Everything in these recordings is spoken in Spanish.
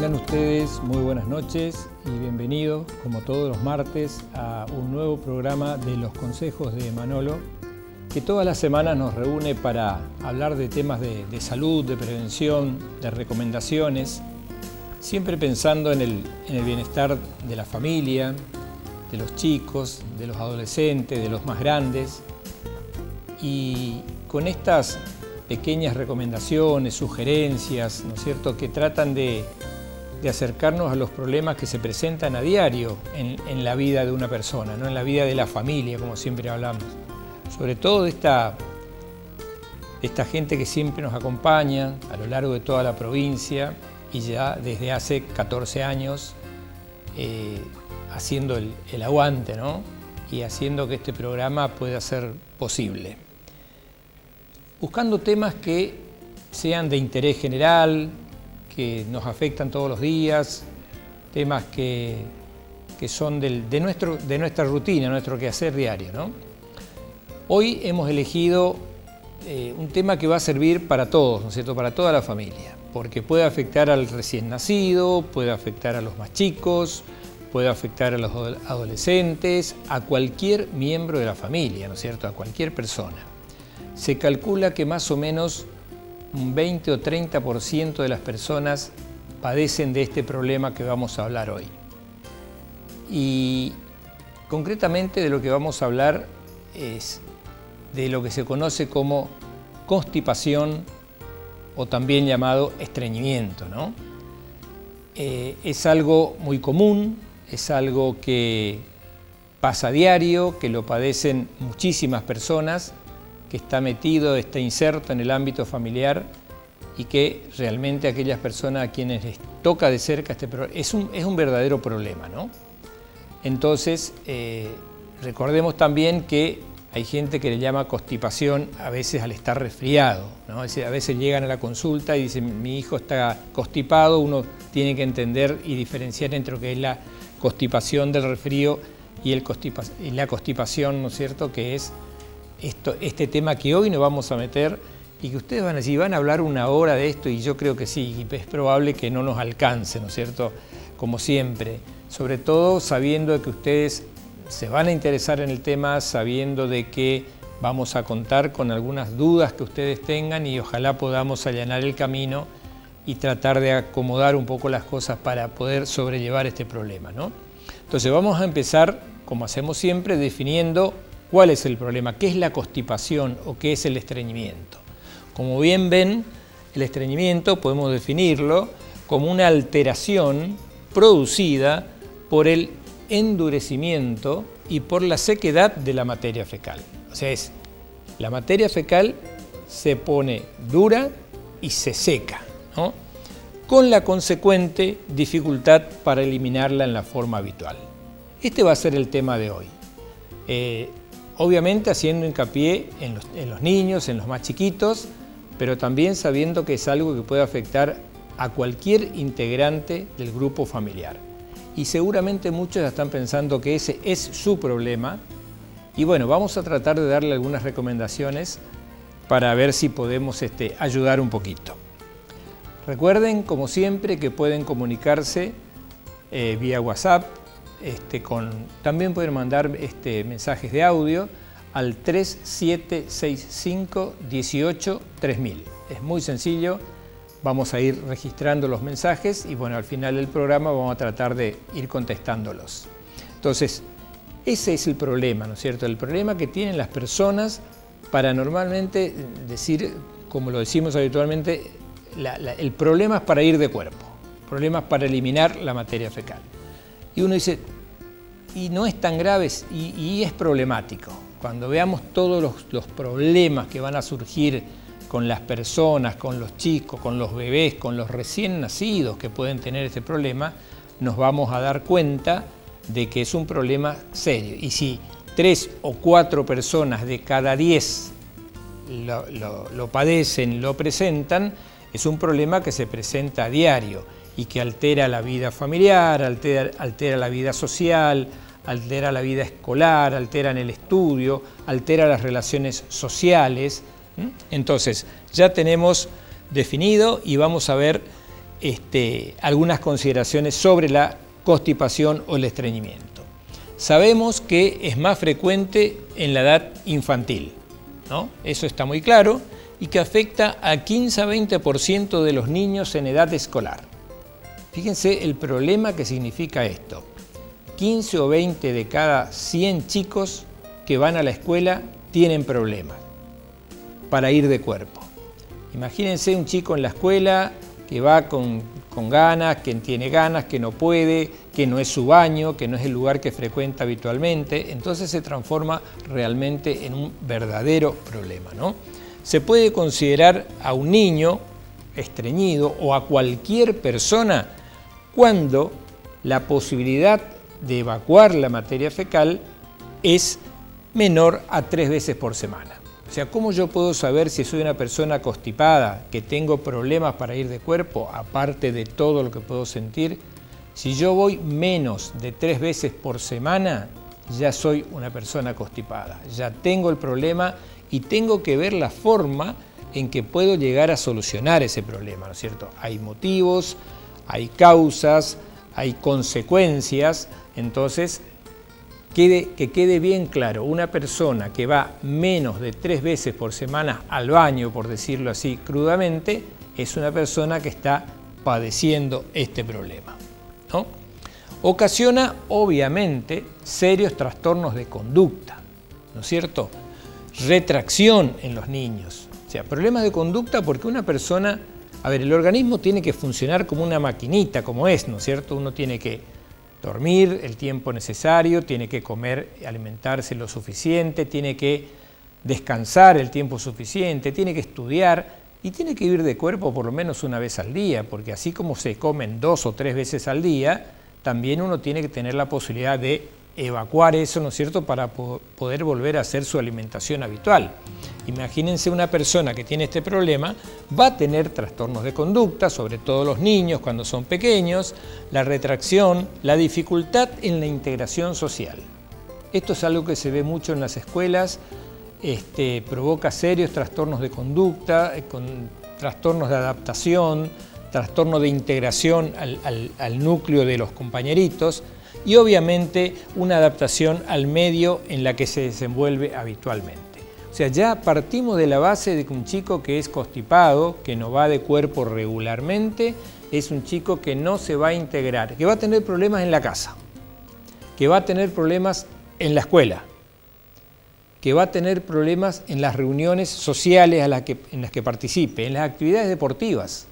Tengan ustedes muy buenas noches y bienvenidos, como todos los martes, a un nuevo programa de Los Consejos de Manolo, que todas las semanas nos reúne para hablar de temas de salud, de prevención, de recomendaciones, siempre pensando en el bienestar de la familia, de los chicos, de los adolescentes, de los más grandes. Y con estas pequeñas recomendaciones, sugerencias, ¿no es cierto?, que tratan de acercarnos a los problemas que se presentan a diario en la vida de una persona, ¿no?, en la vida de la familia, como siempre hablamos. Sobre todo de esta gente que siempre nos acompaña a lo largo de toda la provincia y ya desde hace 14 años haciendo el aguante, ¿no?, y haciendo que este programa pueda ser posible. Buscando temas que sean de interés general, que nos afectan todos los días, temas que son de nuestra rutina, nuestro quehacer diario, ¿no? Hoy hemos elegido un tema que va a servir para todos, ¿no es cierto?, para toda la familia, porque puede afectar al recién nacido, puede afectar a los más chicos, puede afectar a los adolescentes, a cualquier miembro de la familia, ¿no es cierto?, a cualquier persona. Se calcula que más o menos un 20 o 30% de las personas padecen de este problema que vamos a hablar hoy. Y concretamente de lo que vamos a hablar es de lo que se conoce como constipación o también llamado estreñimiento, ¿no? Es algo muy común, es algo que pasa a diario, que lo padecen muchísimas personas, que está metido, está inserto en el ámbito familiar y que realmente aquellas personas a quienes les toca de cerca este problema, es un verdadero problema, ¿no? Entonces, recordemos también que hay gente que le llama constipación a veces al estar resfriado, ¿no? A veces llegan a la consulta y dicen, mi hijo está constipado. Uno tiene que entender y diferenciar entre lo que es la constipación del resfrío y la constipación, ¿no es cierto?, que es este tema que hoy nos vamos a meter y que ustedes van a decir, van a hablar una hora de esto, y yo creo que sí, y es probable que no nos alcance, ¿no es cierto?, como siempre, sobre todo sabiendo de que ustedes se van a interesar en el tema, sabiendo de que vamos a contar con algunas dudas que ustedes tengan y ojalá podamos allanar el camino y tratar de acomodar un poco las cosas para poder sobrellevar este problema, ¿no? Entonces vamos a empezar, como hacemos siempre, definiendo cuál es el problema, qué es la constipación o qué es el estreñimiento. Como bien ven, el estreñimiento podemos definirlo como una alteración producida por el endurecimiento y por la sequedad de la materia fecal. O sea, la materia fecal se pone dura y se seca, ¿no?, con la consecuente dificultad para eliminarla en la forma habitual. Este va a ser el tema de hoy. Obviamente haciendo hincapié en los niños, en los más chiquitos, pero también sabiendo que es algo que puede afectar a cualquier integrante del grupo familiar. Y seguramente muchos ya están pensando que ese es su problema. Y bueno, vamos a tratar de darle algunas recomendaciones para ver si podemos ayudar un poquito. Recuerden, como siempre, que pueden comunicarse vía WhatsApp. También pueden mandar mensajes de audio al 3765 18 3000. Es muy sencillo, vamos a ir registrando los mensajes y bueno, al final del programa vamos a tratar de ir contestándolos. Entonces, ese es el problema, ¿no es cierto? El problema que tienen las personas para normalmente decir, como lo decimos habitualmente, el problema es para ir de cuerpo, el problema es para eliminar la materia fecal. Y uno dice, y no es tan grave y es problemático. Cuando veamos todos los problemas que van a surgir con las personas, con los chicos, con los bebés, con los recién nacidos que pueden tener este problema, nos vamos a dar cuenta de que es un problema serio. Y si 3 o 4 personas de cada 10 lo padecen, lo presentan, es un problema que se presenta a diario y que altera la vida familiar, altera la vida social, altera la vida escolar, altera en el estudio, altera las relaciones sociales. Entonces, ya tenemos definido y vamos a ver algunas consideraciones sobre la constipación o el estreñimiento. Sabemos que es más frecuente en la edad infantil, ¿no? Eso está muy claro, y que afecta a 15 a 20% de los niños en edad escolar. Fíjense el problema que significa esto. 15 o 20 de cada 100 chicos que van a la escuela tienen problemas para ir de cuerpo. Imagínense un chico en la escuela que va con ganas, que tiene ganas, que no puede, que no es su baño, que no es el lugar que frecuenta habitualmente, entonces se transforma realmente en un verdadero problema, ¿no? Se puede considerar a un niño estreñido o a cualquier persona cuando la posibilidad de evacuar la materia fecal es menor a 3 veces por semana. O sea, ¿cómo yo puedo saber si soy una persona constipada, que tengo problemas para ir de cuerpo, aparte de todo lo que puedo sentir? Si yo voy menos de 3 veces por semana, ya soy una persona constipada, ya tengo el problema y tengo que ver la forma en que puedo llegar a solucionar ese problema, ¿no es cierto? Hay motivos, hay causas, hay consecuencias, entonces que quede bien claro, una persona que va menos de 3 veces por semana al baño, por decirlo así crudamente, es una persona que está padeciendo este problema, ¿no? Ocasiona, obviamente, serios trastornos de conducta, ¿no es cierto? Retracción en los niños, o sea, problemas de conducta porque una persona, el organismo tiene que funcionar como una maquinita, como es, ¿no es cierto? Uno tiene que dormir el tiempo necesario, tiene que comer, alimentarse lo suficiente, tiene que descansar el tiempo suficiente, tiene que estudiar y tiene que ir de cuerpo por lo menos una vez al día, porque así como se comen 2 o 3 veces al día, también uno tiene que tener la posibilidad de evacuar eso, ¿no es cierto?, para poder volver a hacer su alimentación habitual. Imagínense una persona que tiene este problema, va a tener trastornos de conducta, sobre todo los niños cuando son pequeños, la retracción, la dificultad en la integración social. Esto es algo que se ve mucho en las escuelas, provoca serios trastornos de conducta, con trastornos de adaptación, trastorno de integración al núcleo de los compañeritos y obviamente una adaptación al medio en la que se desenvuelve habitualmente. O sea, ya partimos de la base de que un chico que es constipado, que no va de cuerpo regularmente, es un chico que no se va a integrar, que va a tener problemas en la casa, que va a tener problemas en la escuela, que va a tener problemas en las reuniones sociales en las que participe, en las actividades deportivas.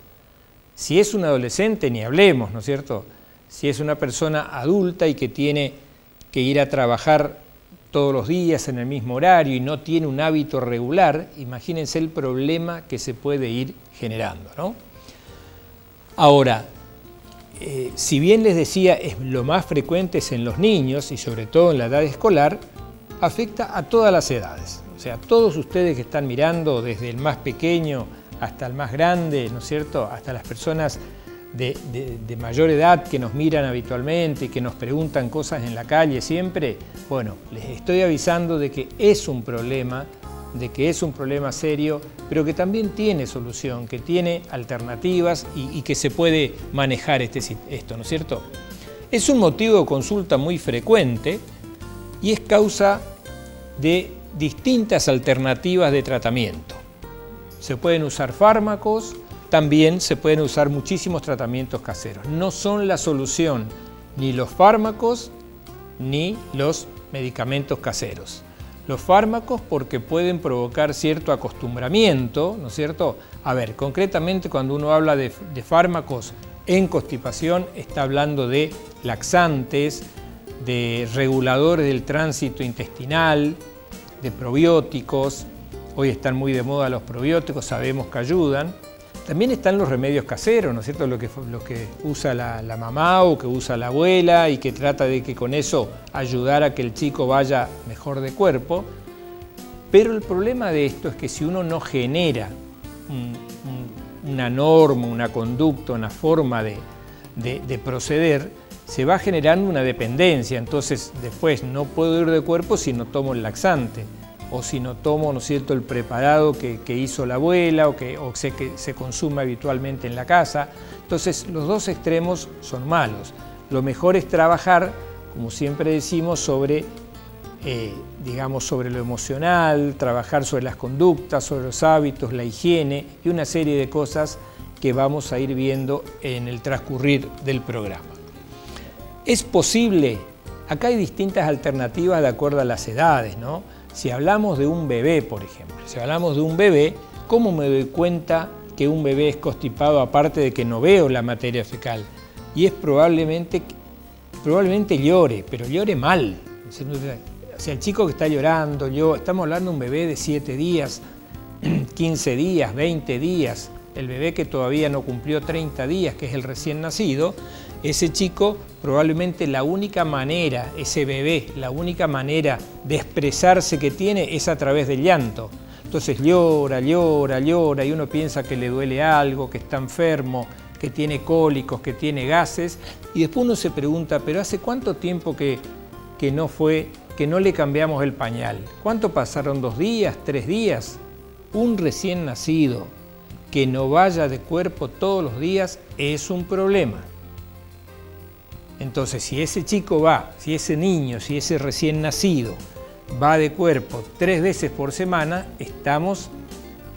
Si es un adolescente, ni hablemos, ¿no es cierto? Si es una persona adulta y que tiene que ir a trabajar todos los días en el mismo horario y no tiene un hábito regular, imagínense el problema que se puede ir generando, ¿no? Ahora, si bien les decía, lo más frecuente es en los niños y sobre todo en la edad escolar, afecta a todas las edades. O sea, todos ustedes que están mirando, desde el más pequeño hasta el más grande, ¿no es cierto?, hasta las personas de mayor edad que nos miran habitualmente y que nos preguntan cosas en la calle siempre, bueno, les estoy avisando de que es un problema, serio, pero que también tiene solución, que tiene alternativas y que se puede manejar esto, ¿no es cierto? Es un motivo de consulta muy frecuente y es causa de distintas alternativas de tratamiento. Se pueden usar fármacos, también se pueden usar muchísimos tratamientos caseros. No son la solución ni los fármacos ni los medicamentos caseros. Los fármacos porque pueden provocar cierto acostumbramiento, ¿no es cierto? Concretamente cuando uno habla de fármacos en constipación, está hablando de laxantes, de reguladores del tránsito intestinal, de probióticos. Hoy están muy de moda los probióticos, sabemos que ayudan. También están los remedios caseros, ¿no es cierto? Lo que usa la mamá o que usa la abuela y que trata de que con eso ayudar a que el chico vaya mejor de cuerpo. Pero el problema de esto es que si uno no genera una norma, una conducta, una forma de proceder, se va generando una dependencia. Entonces después no puedo ir de cuerpo si no tomo el laxante. o si no tomo, ¿no es cierto?, el preparado que hizo la abuela o que se consume habitualmente en la casa. Entonces, los dos extremos son malos. Lo mejor es trabajar, como siempre decimos, sobre lo emocional, trabajar sobre las conductas, sobre los hábitos, la higiene y una serie de cosas que vamos a ir viendo en el transcurrir del programa. Es posible, acá hay distintas alternativas de acuerdo a las edades, ¿no? Si hablamos de un bebé, por ejemplo, si hablamos de un bebé, ¿cómo me doy cuenta que un bebé es constipado aparte de que no veo la materia fecal? Y es probablemente llore, pero llore mal. O sea, el chico que está llorando, estamos hablando de un bebé de 7 días, 15 días, 20 días, el bebé que todavía no cumplió 30 días, que es el recién nacido, ese chico probablemente la única manera, ese bebé, la única manera de expresarse que tiene es a través del llanto. Entonces llora, llora, llora y uno piensa que le duele algo, que está enfermo, que tiene cólicos, que tiene gases y después uno se pregunta, ¿pero hace cuánto tiempo que no le cambiamos el pañal? ¿Cuánto pasaron? ¿2 días? ¿3 días? Un recién nacido que no vaya de cuerpo todos los días es un problema. Entonces, si ese chico va, si ese niño, si ese recién nacido va de cuerpo 3 veces por semana, estamos,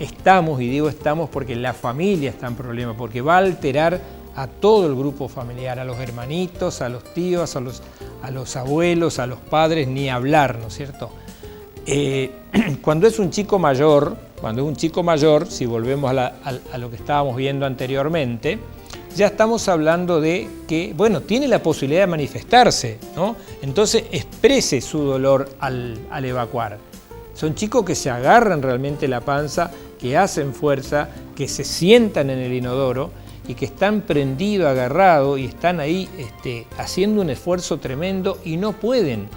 y digo estamos porque la familia está en problema, porque va a alterar a todo el grupo familiar, a los hermanitos, a los tíos, a los abuelos, a los padres, ni hablar, ¿no es cierto? Cuando es un chico mayor, si volvemos a lo que estábamos viendo anteriormente, ya estamos hablando de que, bueno, tiene la posibilidad de manifestarse, ¿no? Entonces exprese su dolor al evacuar. Son chicos que se agarran realmente la panza, que hacen fuerza, que se sientan en el inodoro y que están prendidos, agarrados y están ahí haciendo un esfuerzo tremendo y no pueden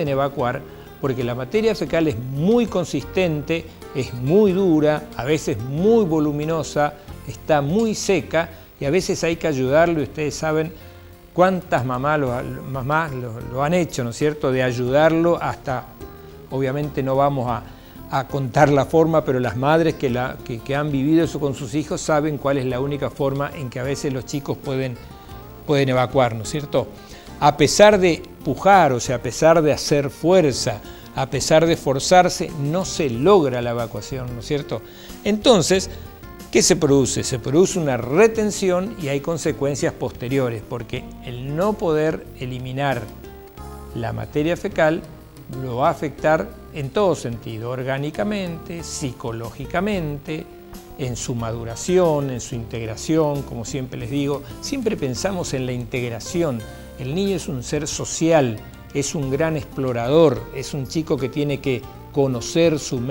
evacuar porque la materia fecal es muy consistente, es muy dura, a veces muy voluminosa, está muy seca y a veces hay que ayudarlo y ustedes saben cuántas mamás lo han hecho, ¿no es cierto?, de ayudarlo hasta, obviamente no vamos a contar la forma, pero las madres que han vivido eso con sus hijos saben cuál es la única forma en que a veces los chicos pueden evacuar, ¿no es cierto? A pesar de pujar, o sea, a pesar de hacer fuerza, a pesar de esforzarse, no se logra la evacuación, ¿no es cierto? Entonces, ¿qué se produce? Se produce una retención y hay consecuencias posteriores, porque el no poder eliminar la materia fecal lo va a afectar en todo sentido, orgánicamente, psicológicamente, en su maduración, en su integración, como siempre les digo, siempre pensamos en la integración. El niño es un ser social, es un gran explorador, es un chico que tiene que conocer su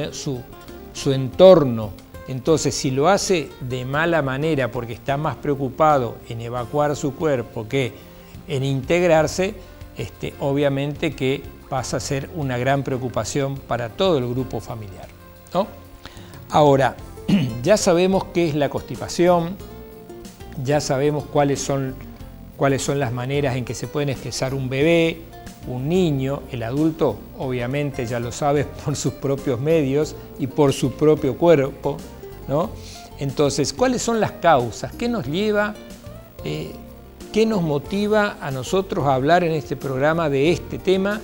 entorno. Entonces, si lo hace de mala manera porque está más preocupado en evacuar su cuerpo que en integrarse, obviamente que pasa a ser una gran preocupación para todo el grupo familiar, ¿no? Ahora, ya sabemos qué es la constipación, ya sabemos cuáles son las maneras en que se pueden expresar un bebé, un niño, el adulto obviamente ya lo sabe por sus propios medios y por su propio cuerpo, ¿no? Entonces, ¿cuáles son las causas? ¿Qué nos lleva, qué nos motiva a nosotros a hablar en este programa de este tema?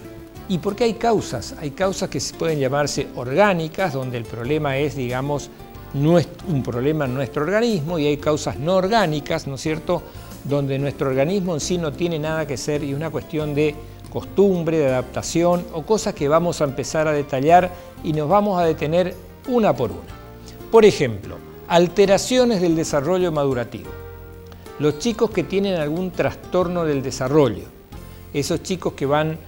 ¿Y por qué hay causas? Hay causas que pueden llamarse orgánicas, donde el problema es, digamos, un problema en nuestro organismo, y hay causas no orgánicas, ¿no es cierto?, donde nuestro organismo en sí no tiene nada que ser y una cuestión de costumbre, de adaptación o cosas que vamos a empezar a detallar y nos vamos a detener una por una. Por ejemplo, alteraciones del desarrollo madurativo. Los chicos que tienen algún trastorno del desarrollo, esos chicos que van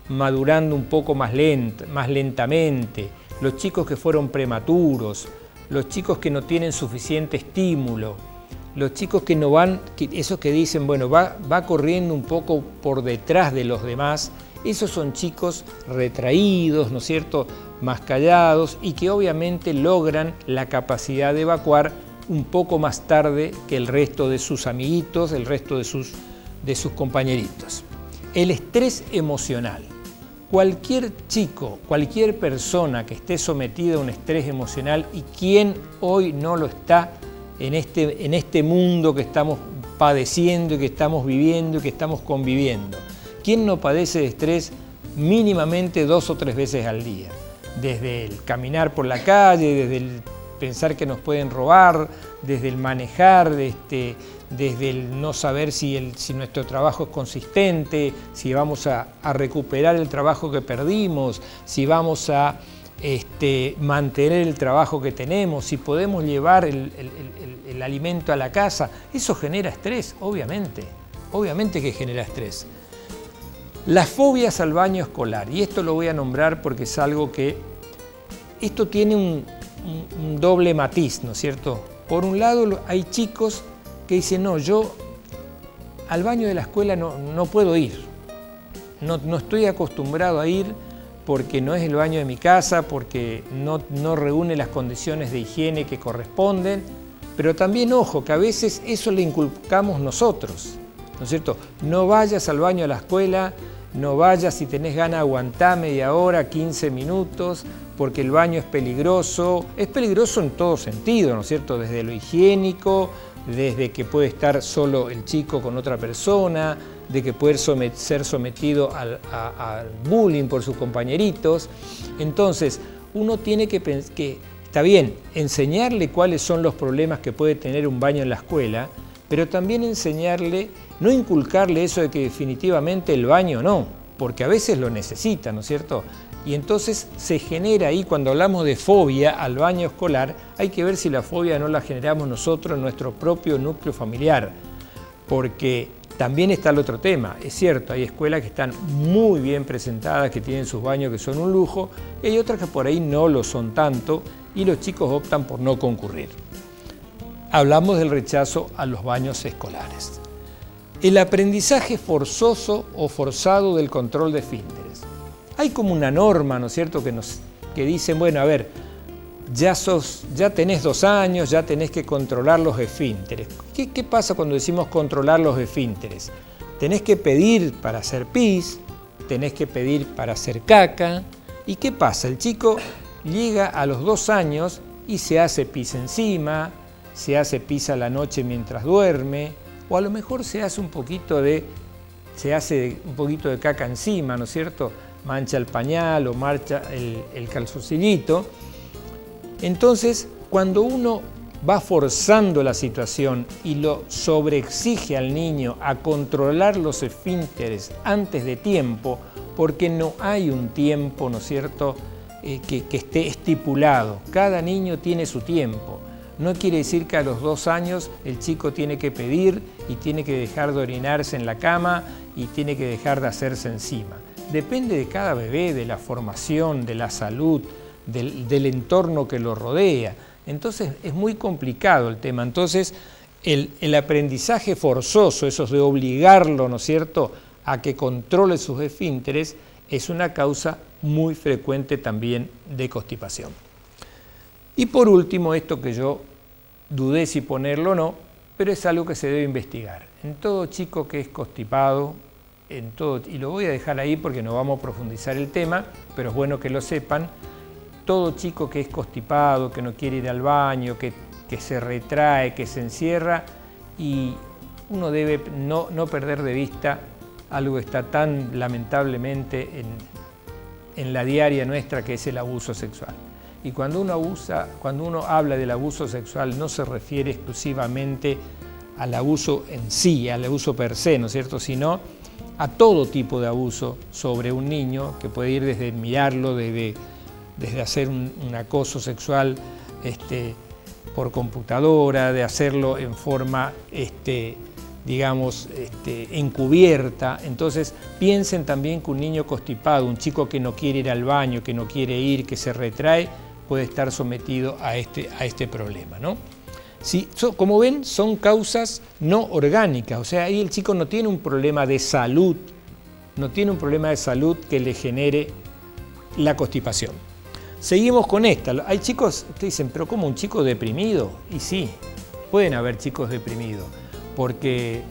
madurando un poco más lentamente, los chicos que fueron prematuros, los chicos que no tienen suficiente estímulo, los chicos que no van, esos que dicen, bueno, va corriendo un poco por detrás de los demás, esos son chicos retraídos, ¿no es cierto?, más callados y que obviamente logran la capacidad de evacuar un poco más tarde que el resto de sus amiguitos, el resto de sus compañeritos. El estrés emocional. Cualquier chico, cualquier persona que esté sometida a un estrés emocional, y quien hoy no lo está en este mundo que estamos padeciendo y que estamos viviendo y que estamos conviviendo. ¿Quién no padece de estrés mínimamente 2 o 3 veces al día? Desde el caminar por la calle, desde el pensar que nos pueden robar, desde el manejar, desde el no saber si nuestro trabajo es consistente, si vamos a recuperar el trabajo que perdimos, si vamos a mantener el trabajo que tenemos, si podemos llevar el alimento a la casa. Eso genera estrés, obviamente que genera estrés. Las fobias al baño escolar, y esto lo voy a nombrar porque es algo que, esto tiene un doble matiz, ¿no es cierto? Por un lado hay chicos que dicen, no, yo al baño de la escuela no puedo ir, no estoy acostumbrado a ir porque no es el baño de mi casa, porque no reúne las condiciones de higiene que corresponden, pero también, ojo, que a veces eso le inculcamos nosotros, ¿no es cierto? No vayas al baño de la escuela, no vayas, si tenés ganas aguantá media hora, 15 minutos, porque el baño es peligroso en todo sentido, ¿no es cierto? Desde lo higiénico, desde que puede estar solo el chico con otra persona, de que puede ser sometido al bullying por sus compañeritos. Entonces, uno tiene que pensar que, está bien, enseñarle cuáles son los problemas que puede tener un baño en la escuela, pero también enseñarle, no inculcarle eso de que definitivamente el baño no, porque a veces lo necesita, ¿no es cierto? Y entonces se genera ahí, cuando hablamos de fobia al baño escolar, hay que ver si la fobia no la generamos nosotros en nuestro propio núcleo familiar, porque también está el otro tema. Es cierto, hay escuelas que están muy bien presentadas, que tienen sus baños que son un lujo, y hay otras que por ahí no lo son tanto, y los chicos optan por no concurrir. Hablamos del rechazo a los baños escolares. El aprendizaje forzoso o forzado del control de esfínteres. Hay como una norma, ¿no es cierto?, que dicen, bueno, a ver, ya tenés 2 años, ya tenés que controlar los esfínteres. ¿Qué pasa cuando decimos controlar los esfínteres? Tenés que pedir para hacer pis, tenés que pedir para hacer caca. ¿Y qué pasa? El chico llega a los 2 años y se hace pis encima, se hace pis a la noche mientras duerme, o a lo mejor se hace un poquito de caca encima, ¿no es cierto? Mancha el pañal o mancha el calzoncillito. Entonces, cuando uno va forzando la situación y lo sobreexige al niño a controlar los esfínteres antes de tiempo, porque no hay un tiempo, ¿no es cierto?, que esté estipulado. Cada niño tiene su tiempo. No quiere decir que a los 2 años el chico tiene que pedir y tiene que dejar de orinarse en la cama y tiene que dejar de hacerse encima. Depende de cada bebé, de la formación, de la salud, del entorno que lo rodea. Entonces es muy complicado el tema. Entonces el aprendizaje forzoso, eso de obligarlo, ¿no es cierto?, a que controle sus esfínteres, es una causa muy frecuente también de constipación. Y por último, esto que yo dudé si ponerlo o no, pero es algo que se debe investigar. En todo chico que es constipado, y lo voy a dejar ahí porque no vamos a profundizar el tema, pero es bueno que lo sepan, todo chico que es constipado, que no quiere ir al baño, que se retrae, que se encierra, y uno debe no perder de vista algo que está tan lamentablemente en la diaria nuestra, que es el abuso sexual. Y cuando uno habla del abuso sexual, no se refiere exclusivamente al abuso en sí, al abuso per se, ¿no es cierto?, sino a todo tipo de abuso sobre un niño, que puede ir desde mirarlo, desde hacer un acoso sexual por computadora, de hacerlo en forma, encubierta. Entonces, piensen también que un niño constipado, un chico que no quiere ir al baño, que no quiere ir, que se retrae, puede estar sometido a este problema, ¿no? Sí, como ven, son causas no orgánicas, o sea, ahí el chico no tiene un problema de salud, que le genere la constipación. Seguimos con esta. Hay chicos que dicen, pero ¿cómo un chico deprimido? Y sí, pueden haber chicos deprimidos, porque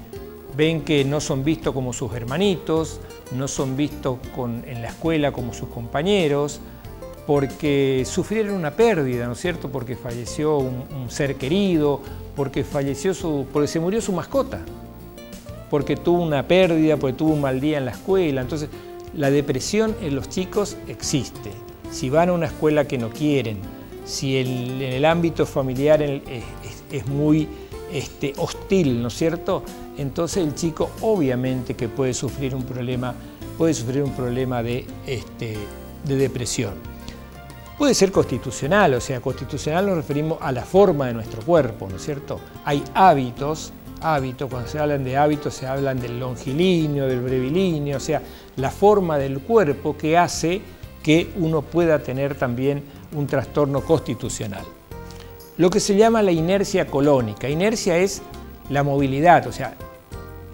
ven que no son vistos como sus hermanitos, no son vistos en la escuela como sus compañeros, porque sufrieron una pérdida, ¿no es cierto? Porque falleció un ser querido, porque se murió su mascota, porque tuvo una pérdida, porque tuvo un mal día en la escuela. Entonces, la depresión en los chicos existe. Si van a una escuela que no quieren, si en el ámbito familiar es muy hostil, ¿no es cierto? Entonces el chico obviamente que puede sufrir un problema de depresión. Puede ser constitucional, o sea, constitucional nos referimos a la forma de nuestro cuerpo, ¿no es cierto? Hay hábitos, cuando se hablan de hábitos se hablan del longilíneo, del brevilíneo, o sea, la forma del cuerpo que hace que uno pueda tener también un trastorno constitucional. Lo que se llama la inercia colónica. Inercia es la movilidad, o sea,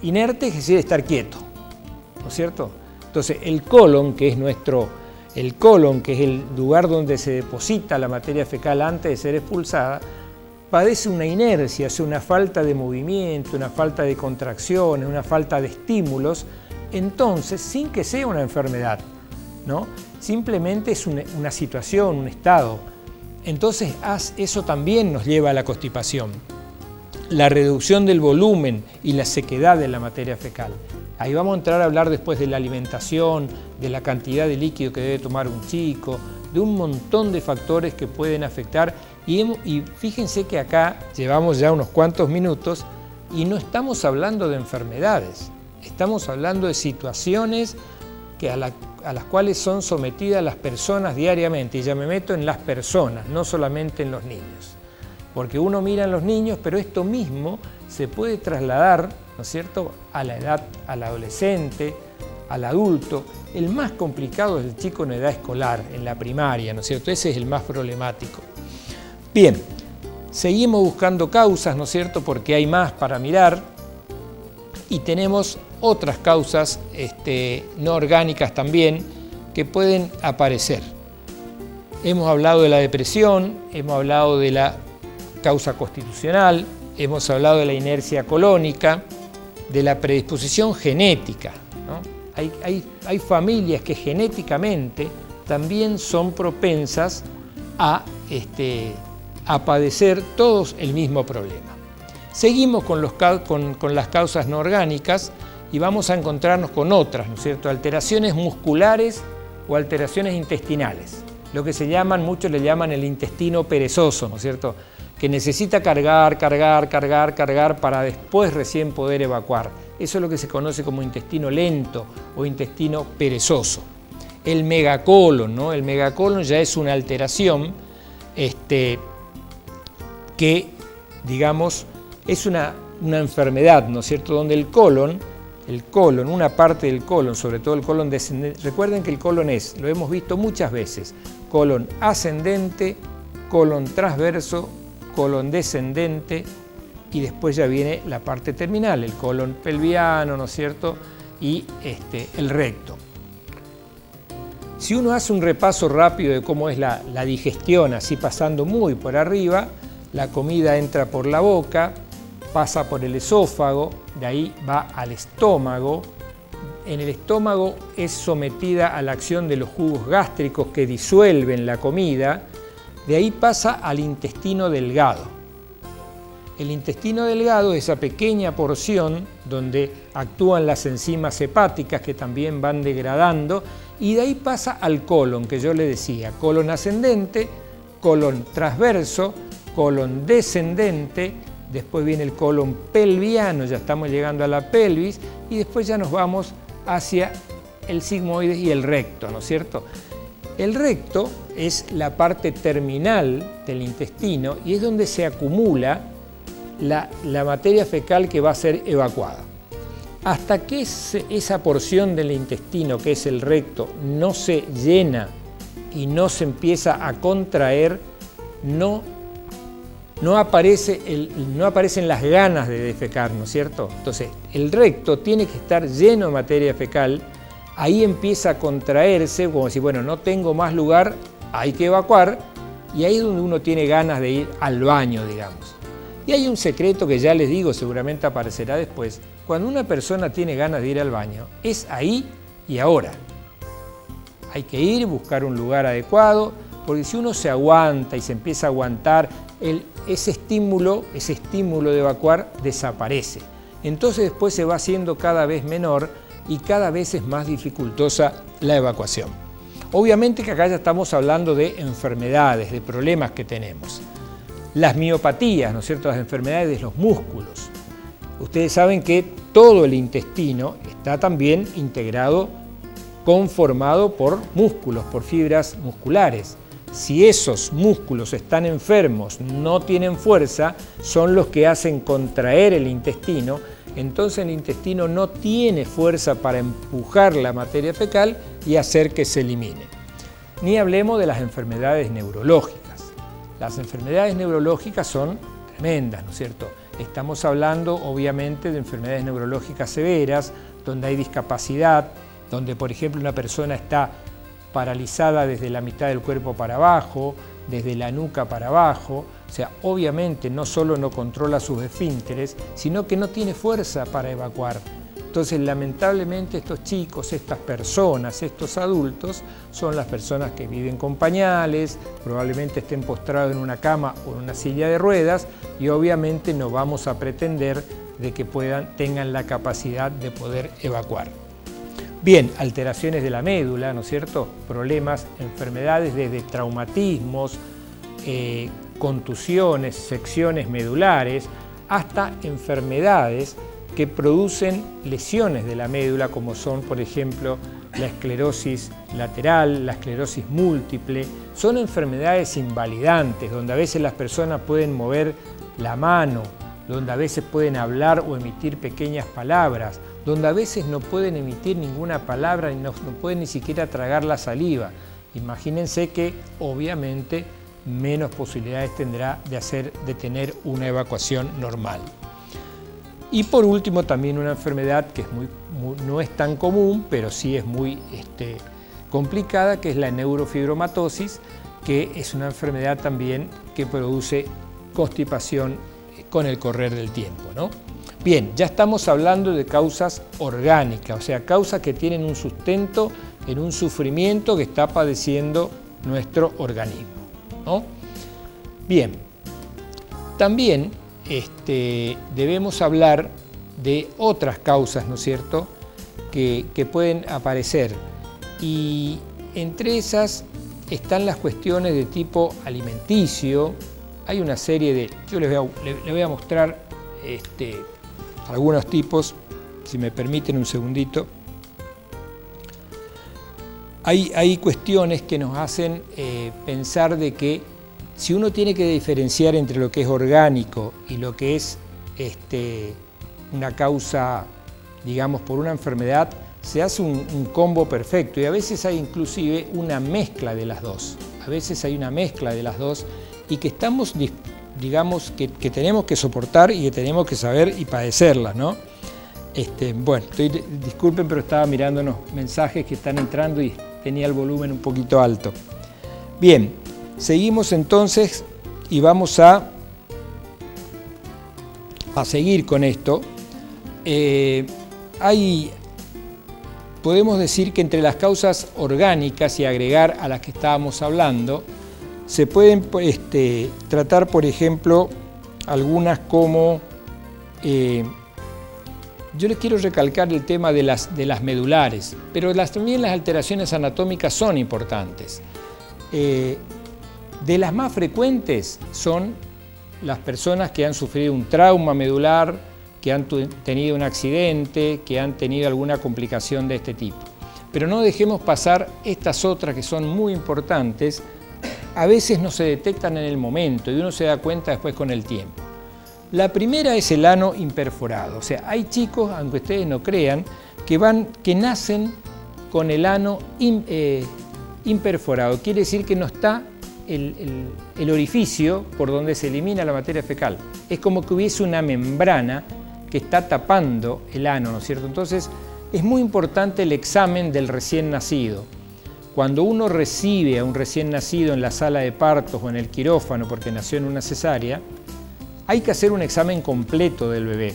inerte es decir estar quieto, ¿no es cierto? Entonces, el colon, que es el lugar donde se deposita la materia fecal antes de ser expulsada, padece una inercia, o sea, una falta de movimiento, una falta de contracciones, una falta de estímulos, entonces, sin que sea una enfermedad, ¿no? Simplemente es una situación, un estado. Entonces, eso también nos lleva a la constipación. La reducción del volumen y la sequedad de la materia fecal. Ahí vamos a entrar a hablar después de la alimentación, de la cantidad de líquido que debe tomar un chico, de un montón de factores que pueden afectar. Y fíjense que acá llevamos ya unos cuantos minutos y no estamos hablando de enfermedades, estamos hablando de situaciones a las cuales son sometidas las personas diariamente. Y ya me meto en las personas, no solamente en los niños. Porque uno mira en los niños, pero esto mismo se puede trasladar, ¿no es cierto?, a la edad, al adolescente, al adulto. El más complicado es el chico en edad escolar, en la primaria, ¿no es cierto? Ese es el más problemático. Bien, seguimos buscando causas, ¿no es cierto?, porque hay más para mirar y tenemos otras causas no orgánicas también que pueden aparecer. Hemos hablado de la depresión, hemos hablado de la causa constitucional, hemos hablado de la inercia colónica, de la predisposición genética, ¿no? Hay familias que genéticamente también son propensas a padecer todos el mismo problema. Seguimos con las causas no orgánicas y vamos a encontrarnos con otras, ¿no es cierto? Alteraciones musculares o alteraciones intestinales, lo que muchos le llaman el intestino perezoso, ¿no es cierto?, que necesita cargar para después recién poder evacuar. Eso es lo que se conoce como intestino lento o intestino perezoso. El megacolon, ¿no? El megacolon ya es una alteración que, digamos, es una enfermedad, ¿no es cierto?, donde el colon, una parte del colon, sobre todo el colon descendente, recuerden que el colon lo hemos visto muchas veces, colon ascendente, colon transverso, colon descendente y después ya viene la parte terminal, el colon pelviano, ¿no es cierto?, y el recto. Si uno hace un repaso rápido de cómo es la digestión, así pasando muy por arriba, la comida entra por la boca, pasa por el esófago, de ahí va al estómago. En el estómago es sometida a la acción de los jugos gástricos que disuelven la comida, de ahí pasa al intestino delgado. El intestino delgado es esa pequeña porción donde actúan las enzimas hepáticas que también van degradando, y de ahí pasa al colon, que yo le decía, colon ascendente, colon transverso, colon descendente, después viene el colon pelviano, ya estamos llegando a la pelvis, y después ya nos vamos hacia el sigmoides y el recto, ¿no es cierto? El recto es la parte terminal del intestino y es donde se acumula la materia fecal que va a ser evacuada. Hasta que esa porción del intestino, que es el recto, no se llena y no se empieza a contraer, no aparecen las ganas de defecar, ¿no es cierto? Entonces, el recto tiene que estar lleno de materia fecal, ahí empieza a contraerse, como decir, bueno, no tengo más lugar, hay que evacuar, y ahí es donde uno tiene ganas de ir al baño, digamos. Y hay un secreto que ya les digo, seguramente aparecerá después. Cuando una persona tiene ganas de ir al baño, es ahí y ahora. Hay que ir, buscar un lugar adecuado, porque si uno se aguanta y se empieza a aguantar, ese estímulo de evacuar desaparece. Entonces después se va haciendo cada vez menor y cada vez es más dificultosa la evacuación. Obviamente que acá ya estamos hablando de enfermedades, de problemas que tenemos. Las miopatías, ¿no es cierto?, las enfermedades de los músculos. Ustedes saben que todo el intestino está también integrado, conformado por músculos, por fibras musculares. Si esos músculos están enfermos, no tienen fuerza, son los que hacen contraer el intestino, entonces el intestino no tiene fuerza para empujar la materia fecal y hacer que se elimine. Ni hablemos de las enfermedades neurológicas. Las enfermedades neurológicas son tremendas, ¿no es cierto? Estamos hablando obviamente de enfermedades neurológicas severas, donde hay discapacidad, donde por ejemplo una persona está paralizada desde la mitad del cuerpo para abajo, desde la nuca para abajo, o sea, obviamente no solo no controla sus esfínteres, sino que no tiene fuerza para evacuar. Entonces, lamentablemente estos chicos, estas personas, estos adultos, son las personas que viven con pañales, probablemente estén postrados en una cama o en una silla de ruedas y obviamente no vamos a pretender de que tengan la capacidad de poder evacuar. Bien, alteraciones de la médula, ¿no es cierto? Problemas, enfermedades desde traumatismos, contusiones, secciones medulares, hasta enfermedades que producen lesiones de la médula, como son, por ejemplo, la esclerosis lateral, la esclerosis múltiple. Son enfermedades invalidantes, donde a veces las personas pueden mover la mano, donde a veces pueden hablar o emitir pequeñas palabras, donde a veces no pueden emitir ninguna palabra y no pueden ni siquiera tragar la saliva. Imagínense que obviamente menos posibilidades tendrá de tener una evacuación normal. Y por último también una enfermedad que no es tan común, pero sí es muy complicada, que es la neurofibromatosis, que es una enfermedad también que produce constipación con el correr del tiempo, ¿no? Bien, ya estamos hablando de causas orgánicas, o sea, causas que tienen un sustento en un sufrimiento que está padeciendo nuestro organismo, ¿no? Bien, también debemos hablar de otras causas, ¿no es cierto?, que pueden aparecer, y entre esas están las cuestiones de tipo alimenticio. Hay una serie de, yo les voy a mostrar algunos tipos, si me permiten un segundito. Hay cuestiones que nos hacen pensar de que si uno tiene que diferenciar entre lo que es orgánico y lo que es una causa, digamos, por una enfermedad, se hace un combo perfecto, y a veces hay inclusive una mezcla de las dos. A veces hay una mezcla de las dos y que estamos, digamos, que tenemos que soportar y que tenemos que saber y padecerla, ¿no? Bueno, disculpen, pero estaba mirando unos mensajes que están entrando y tenía el volumen un poquito alto. Bien, seguimos entonces y vamos a seguir con esto. Podemos decir que entre las causas orgánicas y agregar a las que estábamos hablando, se pueden tratar, por ejemplo, algunas como, yo les quiero recalcar el tema de las medulares, pero también las alteraciones anatómicas son importantes. De las más frecuentes son las personas que han sufrido un trauma medular, que han tenido un accidente, que han tenido alguna complicación de este tipo. Pero no dejemos pasar estas otras que son muy importantes. A veces no se detectan en el momento y uno se da cuenta después con el tiempo. La primera es el ano imperforado. O sea, hay chicos, aunque ustedes no crean, que nacen con el ano imperforado. Quiere decir que no está el orificio por donde se elimina la materia fecal. Es como que hubiese una membrana que está tapando el ano, ¿no es cierto? Entonces, es muy importante el examen del recién nacido. Cuando uno recibe a un recién nacido en la sala de partos o en el quirófano porque nació en una cesárea, hay que hacer un examen completo del bebé.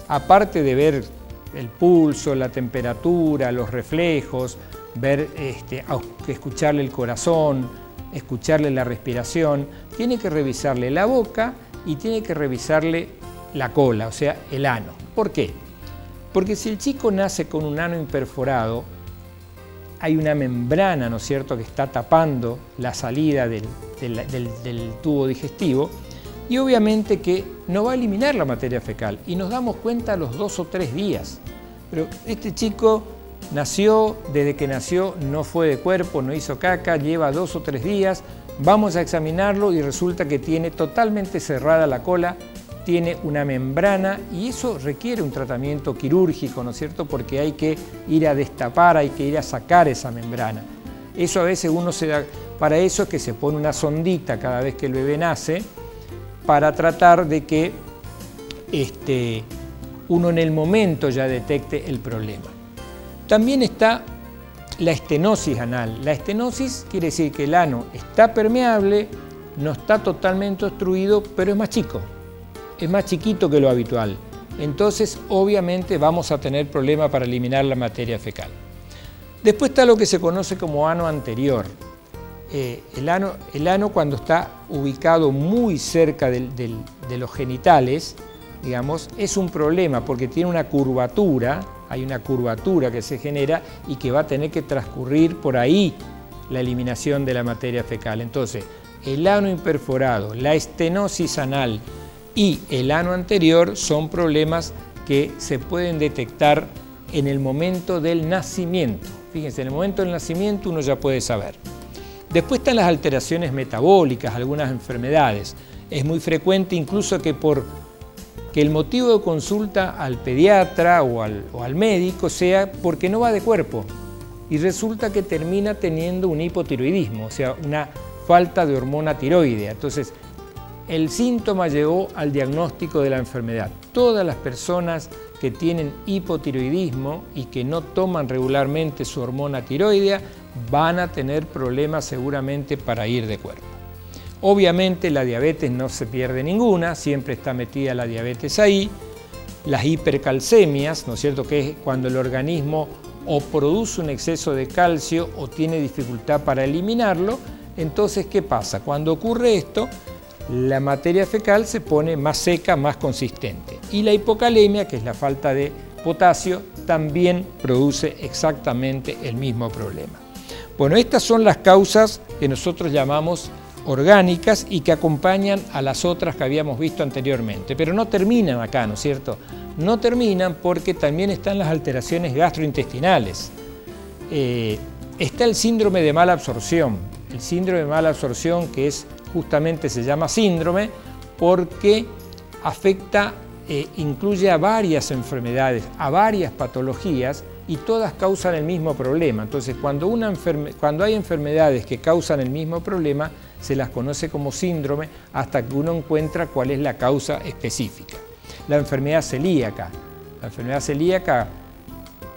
Aparte de ver el pulso, la temperatura, los reflejos, ver, escucharle el corazón, escucharle la respiración, tiene que revisarle la boca y tiene que revisarle la cola, o sea, el ano. ¿Por qué? Porque si el chico nace con un ano imperforado, hay una membrana, ¿no es cierto?, que está tapando la salida del tubo digestivo y obviamente que no va a eliminar la materia fecal y nos damos cuenta a los 2 o 3 días. Pero este chico nació, desde que nació no fue de cuerpo, no hizo caca, lleva 2 o 3 días, vamos a examinarlo y resulta que tiene totalmente cerrada la cola, tiene una membrana y eso requiere un tratamiento quirúrgico, ¿no es cierto?, porque hay que ir a destapar, hay que ir a sacar esa membrana. Eso a veces uno se da, para eso es que se pone una sondita cada vez que el bebé nace, para tratar de que uno en el momento ya detecte el problema. También está la estenosis anal. La estenosis quiere decir que el ano está permeable, no está totalmente obstruido, pero es más chico. Es más chiquito que lo habitual. Entonces, obviamente, vamos a tener problemas para eliminar la materia fecal. Después está lo que se conoce como ano anterior. El ano cuando está ubicado muy cerca de los genitales, digamos, es un problema porque tiene una curvatura, hay una curvatura que se genera y que va a tener que transcurrir por ahí la eliminación de la materia fecal. Entonces, el ano imperforado, la estenosis anal y el ano anterior son problemas que se pueden detectar en el momento del nacimiento. Fíjense, en el momento del nacimiento uno ya puede saber. Después están las alteraciones metabólicas, algunas enfermedades. Es muy frecuente incluso que el motivo de consulta al pediatra o al médico sea porque no va de cuerpo y resulta que termina teniendo un hipotiroidismo, o sea, una falta de hormona tiroidea. Entonces, el síntoma llevó al diagnóstico de la enfermedad. Todas las personas que tienen hipotiroidismo y que no toman regularmente su hormona tiroidea van a tener problemas seguramente para ir de cuerpo. Obviamente la diabetes no se pierde ninguna, siempre está metida la diabetes ahí. Las hipercalcemias, ¿no es cierto?, que es cuando el organismo o produce un exceso de calcio o tiene dificultad para eliminarlo. Entonces, ¿qué pasa? Cuando ocurre esto, la materia fecal se pone más seca, más consistente. Y la hipocalemia, que es la falta de potasio, también produce exactamente el mismo problema. Bueno, estas son las causas que nosotros llamamos orgánicas y que acompañan a las otras que habíamos visto anteriormente. Pero no terminan acá, ¿no es cierto? No terminan porque también están las alteraciones gastrointestinales. Está el síndrome de mala absorción. El síndrome de mala absorción que justamente se llama síndrome porque afecta, incluye a varias enfermedades, a varias patologías y todas causan el mismo problema. Entonces, cuando hay enfermedades que causan el mismo problema, se las conoce como síndrome hasta que uno encuentra cuál es la causa específica. La enfermedad celíaca. La enfermedad celíaca,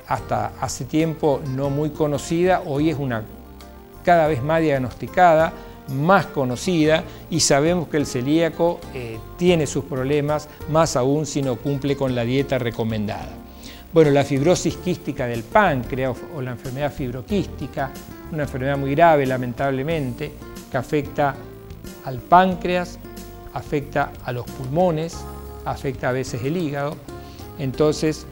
hasta hace tiempo no muy conocida, hoy es cada vez más diagnosticada, más conocida y sabemos que el celíaco tiene sus problemas, más aún si no cumple con la dieta recomendada. Bueno, la fibrosis quística del páncreas o la enfermedad fibroquística, una enfermedad muy grave lamentablemente, que afecta al páncreas, afecta a los pulmones, afecta a veces el hígado. Entonces,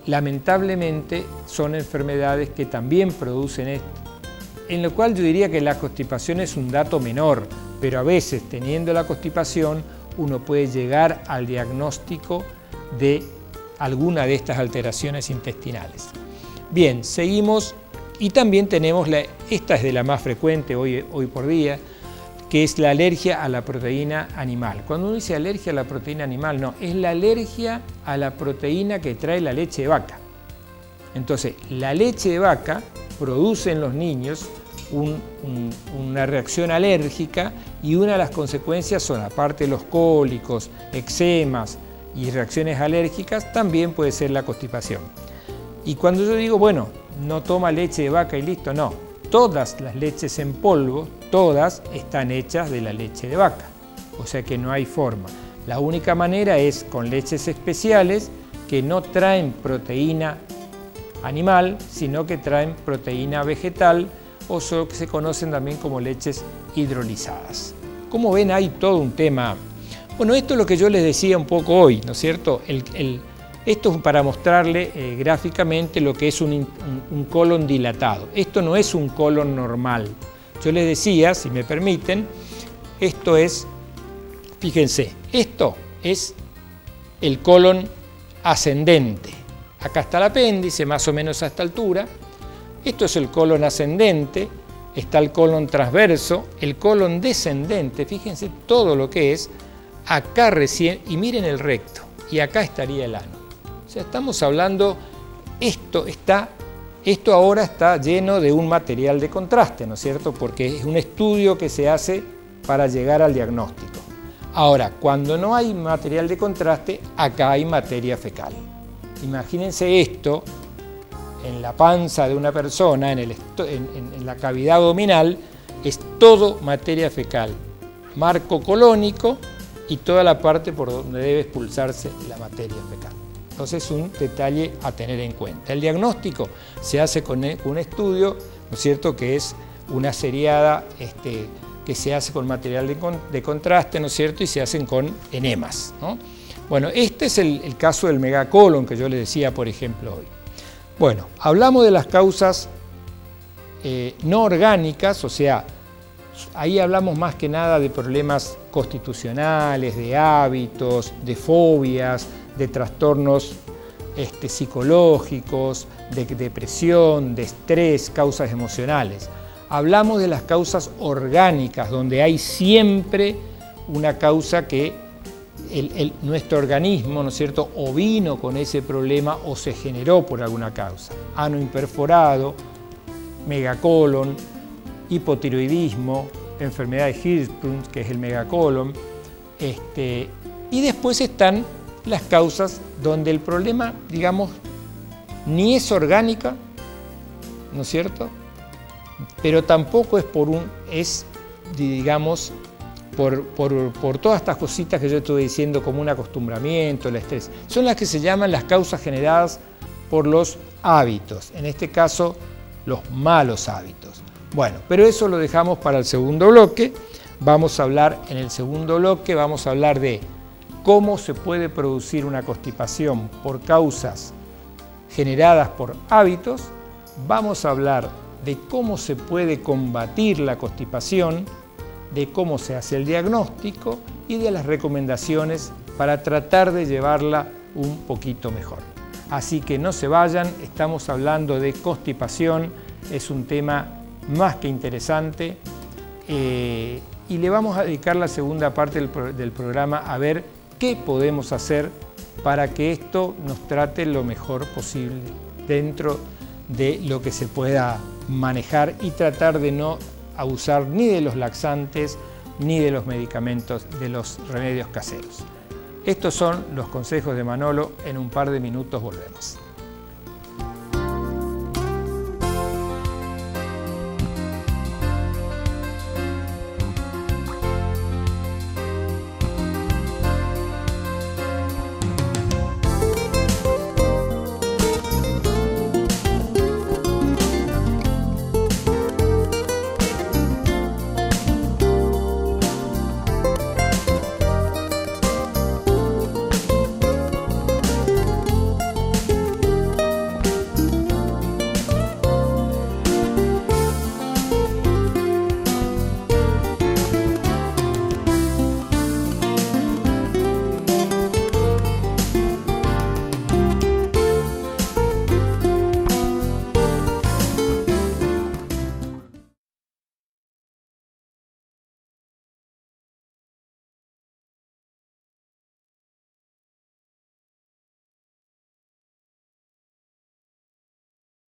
lamentablemente son enfermedades que también producen esto, en lo cual yo diría que la constipación es un dato menor, pero a veces teniendo la constipación uno puede llegar al diagnóstico de alguna de estas alteraciones intestinales. Bien, seguimos y también tenemos, esta es de la más frecuente hoy por día, que es la alergia a la proteína animal. Cuando uno dice alergia a la proteína animal, no, es la alergia a la proteína que trae la leche de vaca. Entonces, la leche de vaca produce en los niños una reacción alérgica y una de las consecuencias son, aparte de los cólicos, eczemas y reacciones alérgicas, también puede ser la constipación. Y cuando yo digo, bueno, no toma leche de vaca y listo, no. Todas las leches en polvo, todas están hechas de la leche de vaca, o sea que no hay forma. La única manera es con leches especiales que no traen proteína animal, sino que traen proteína vegetal o que se conocen también como leches hidrolizadas. Como ven, hay todo un tema. Bueno, esto es lo que yo les decía un poco hoy, ¿no es cierto? Esto es para mostrarle gráficamente lo que es un colon dilatado. Esto no es un colon normal. Yo les decía, si me permiten, esto es, fíjense, esto es el colon ascendente. Acá está el apéndice, más o menos a esta altura. Esto es el colon ascendente, está el colon transverso, el colon descendente, fíjense todo lo que es, acá recién, y miren el recto, y acá estaría el ano. O sea, estamos hablando, esto ahora está lleno de un material de contraste, ¿no es cierto? Porque es un estudio que se hace para llegar al diagnóstico. Ahora, cuando no hay material de contraste, acá hay materia fecal. Imagínense esto en la panza de una persona, en la cavidad abdominal, es todo materia fecal, marco colónico y toda la parte por donde debe expulsarse la materia fecal. Entonces es un detalle a tener en cuenta. El diagnóstico se hace con un estudio, ¿no es cierto?, que es una seriada que se hace con material de contraste, ¿no es cierto?, y se hacen con enemas, ¿no? Bueno, este es el caso del megacolon que yo les decía, por ejemplo, hoy. Bueno, hablamos de las causas no orgánicas, o sea, ahí hablamos más que nada de problemas constitucionales, de hábitos, de fobias, de trastornos psicológicos, de depresión, de estrés, causas emocionales. Hablamos de las causas orgánicas, donde hay siempre una causa que nuestro organismo, ¿no es cierto?, o vino con ese problema o se generó por alguna causa. Ano imperforado, megacolon, hipotiroidismo, enfermedad de Hirschsprung, que es el megacolon, y después están las causas donde el problema, digamos, ni es orgánica, ¿no es cierto?, pero tampoco es digamos, por todas estas cositas que yo estuve diciendo, como un acostumbramiento, el estrés. Son las que se llaman las causas generadas por los hábitos, en este caso, los malos hábitos. Bueno, pero eso lo dejamos para el segundo bloque. En el segundo bloque vamos a hablar de cómo se puede producir una constipación por causas generadas por hábitos. Vamos a hablar de cómo se puede combatir la constipación, de cómo se hace el diagnóstico y de las recomendaciones para tratar de llevarla un poquito mejor. Así que no se vayan, estamos hablando de constipación, es un tema más que interesante y le vamos a dedicar la segunda parte del programa a ver qué podemos hacer para que esto nos trate lo mejor posible dentro de lo que se pueda manejar y tratar de no abusar ni de los laxantes ni de los medicamentos, de los remedios caseros. Estos son los consejos de Manolo. En un par de minutos volvemos.